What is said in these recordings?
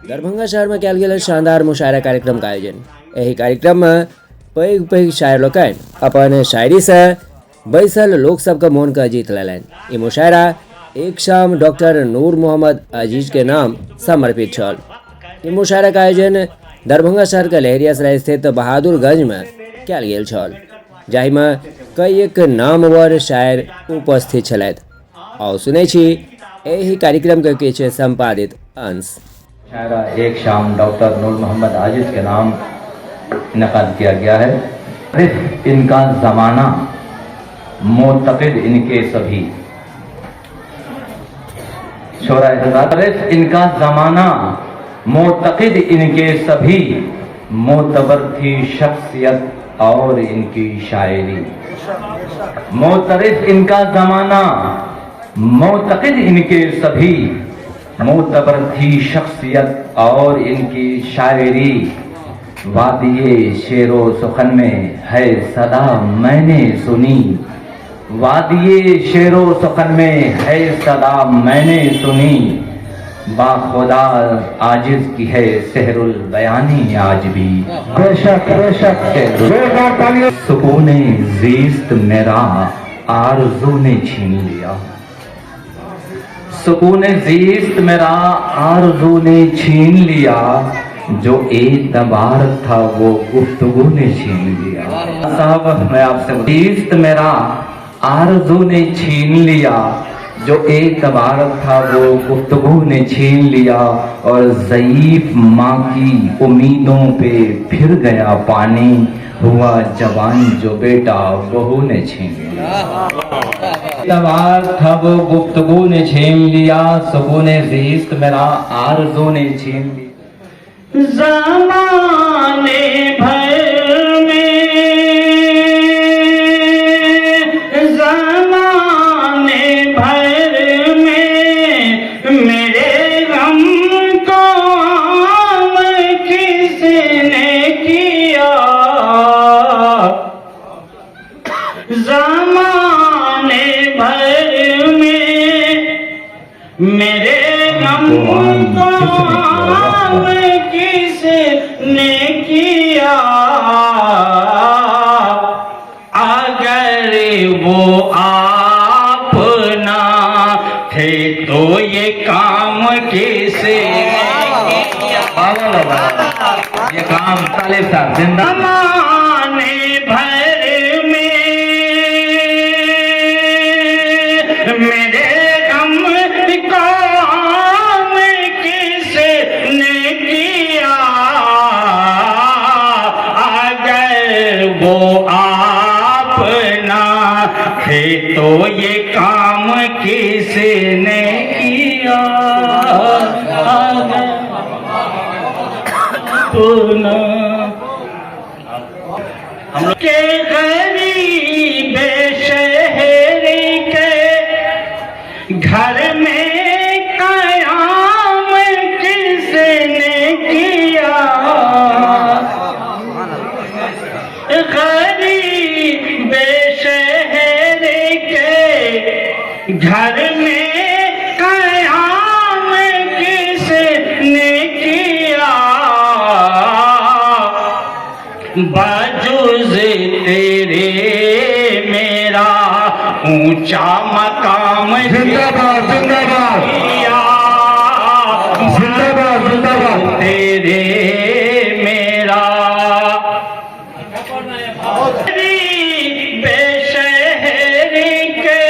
दरभंगा शहर में कयल गेल शानदार मुशायरा कार्यक्रम का आयोजन। एहि कार्यक्रम में पैघ पैघ शायर लोकनि अपन शायरी से बैसल लोक सबके मोन के जीत लेलनि। ई मुशायरा एक शाम डॉक्टर नूर मोहम्मद अजीज के नाम समर्पित छल। ई मुशायरा का आयोजन दरभंगा शहर के लहेरियासराय स्थित बहादुरगंज में कयल गेल छल, जाहि में कईएक नामवर शायर उपस्थित छलथि। और सुनै छी एहि कार्यक्रम के किछु संपादित अंश। शायरा एक शाम डॉक्टर नूर मोहम्मद आजिज के नाम इनकाद किया गया है। सिर्फ इनका जमाना मोतक़िद इनके सभी, सिर्फ इनका जमाना मोतक़िद इनके सभी, मोतबर थी शख्सियत और इनकी शायरी। मोतरिफ इनका जमाना मोतक़िद इनके सभी, मोतबर थी शख्सियत और इनकी शायरी। वादिये शेरो सुखन में है सदा मैंने सुनी, वादिये शेरो सुखन में है सदा मैंने सुनी। बाखुदा आजिज की है सहरुल बयानी आज भी। बेशक बेशक सुकूने ज़ीस्त मेरा आरज़ू ने छीन लिया, सुकूने ज़ीस्त मेरा आरज़ू ने छीन लिया। जो एतबार था वो गुफ्तगू ने छीन लिया। साहब मैं आपसे, ज़ीस्त मेरा आरज़ू ने छीन लिया, जो एतबार था वो गुफ्तगू ने छीन लिया। और ज़ईफ माँ की उम्मीदों पे फिर गया पानी, हुआ जवान जो बेटा बहू ने छीन लिया। एतबार था वो गुफ्तगू ने छीन लिया, सुकूने ज़ीस्त मेरा आरज़ू ने छीन लिया। ज़माने भर में, ज़माने भर में मेरे गम को आम किसने किया। ज़माने भर में मेरे गम को आम किसने किया। अगर वो आप ना थे तो ये काम किसने किया। ये काम तालिब साहब जिंदा। ज़माने भर में मेरे गम को आम किसने किया। अगर वो आप ना थे तो ये काम किसने किया। अगर तो ना हम लोग के गरीब शहरी के घर में कयाम किसने किया। गरीब शहरी के घर में कयाम किसने किया। बाजुज़ तेरे मेरा ऊंचा मकाम जिंदाबाद जिंदाबाद जिंदाबाद जिंदाबाद। तेरे मेरा बेशहरी के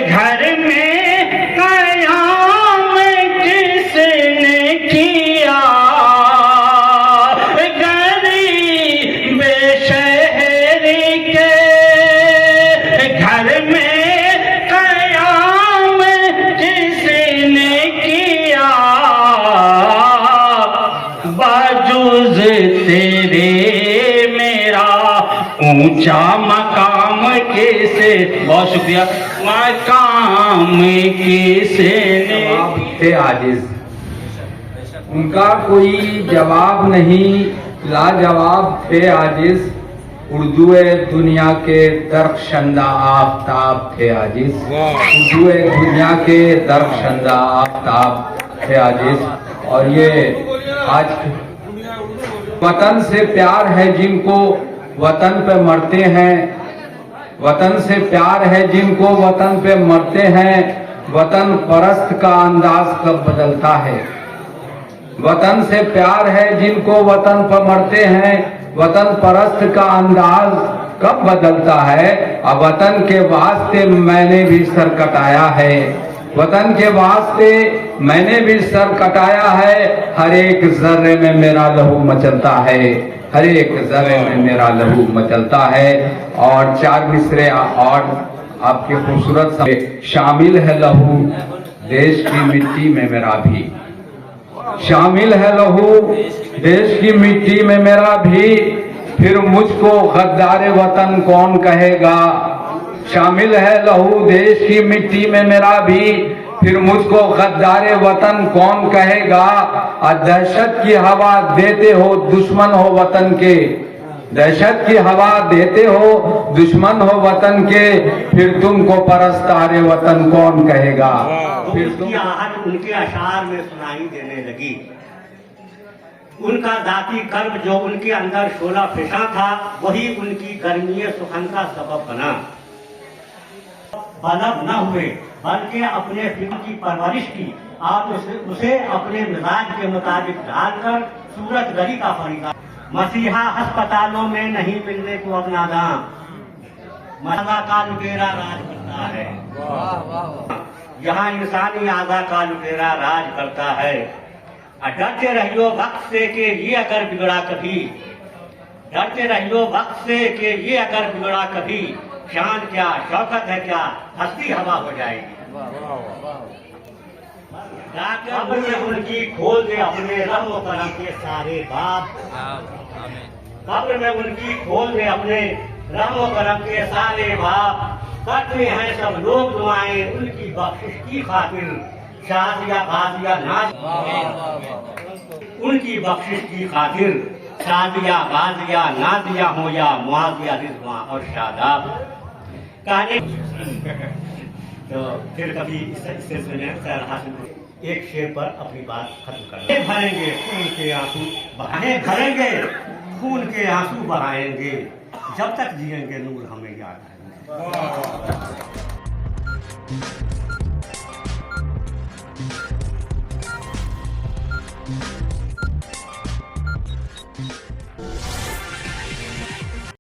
घर में कयाम किसने किया। गरीब शहरी के घर में कयाम किसने किया। बाजुज़ तेरे मेरा ऊंचा मकाम किसे। बहुत शुक्रिया। मकाम किसने थे आजिज, उनका कोई जवाब नहीं, लाजवाब थे आजिज। उर्दूए दुनिया के दरख्शंदा आफताब थे आजिज, उर्दूए दुनिया के दरख्शंदा आफताब थे आजिज। और ये आज वतन से प्यार है जिनको वतन पे मरते हैं, वतन से प्यार है जिनको वतन पे मरते हैं, वतन परस्त का अंदाज कब बदलता है। वतन से प्यार है जिनको वतन पर मरते हैं, वतन परस्त का अंदाज कब बदलता है। अब वतन के वास्ते मैंने भी सर कटाया है, वतन के वास्ते मैंने भी सर कटाया है। हर एक जर्रे में मेरा लहू मचलता है, हर एक जर्रे में मेरा लहू मचलता है। और चार मिसरे और आपके खूबसूरत शामिल है लहू देश की मिट्टी में मेरा भी, शामिल है लहू देश की मिट्टी में मेरा भी, फिर मुझको गद्दार वतन कौन कहेगा। शामिल है लहू देश की मिट्टी में मेरा भी, फिर मुझको गद्दार वतन कौन कहेगा। और दहशत की हवा देते हो दुश्मन हो वतन के, दहशत की हवा देते हो दुश्मन हो वतन के, फिर तुमको परस्तारे वतन कौन कहेगा। फिर उसकी आहट उनके अशार में सुनाई देने लगी। उनका जाति कर्म जो उनके अंदर शोला फिशा था, वही उनकी गर्मी सुखन का सबब बना। बलब न हुए बल्कि अपने फिक्र की परवरिश की, आप उसे अपने मिजाज के मुताबिक ढालकर सूरत गरी का फरीदा। मसीहा अस्पतालों में नहीं मिलने को अब नादाम, मसा का लुटेरा राज करता है। यहाँ इंसानी आजा का लुटेरा राज करता है। डरते रहियो वक्त से कि ये अगर बिगड़ा कभी, डरते रहियो वक्त से कि ये अगर बिगड़ा कभी, शान क्या शौकत है क्या हस्ती हवा हो जाएगी। कब्र में उनकी खोल दे अपने रहम करम के सारे बाप, कब्र में उनकी खोल दे अपने रहम करम के सारे बाप। करते हैं सब लोग दुआएं उनकी बख्शिश की खातिर, शादिया बाजिया नाज उनकी बख्शिश की खातिर, शादिया बाजिया नाजिया हो या मुआजिया रिजवा और शादाब। कहानी तो फिर कभी इस सिलसिले में एक शेर पर अपनी बात खत्म करना। भरेंगे खून के आंसू बहाएं, भरेंगे खून के आंसू बहाएंगे, जब तक जिएंगे नूर हमें याद है।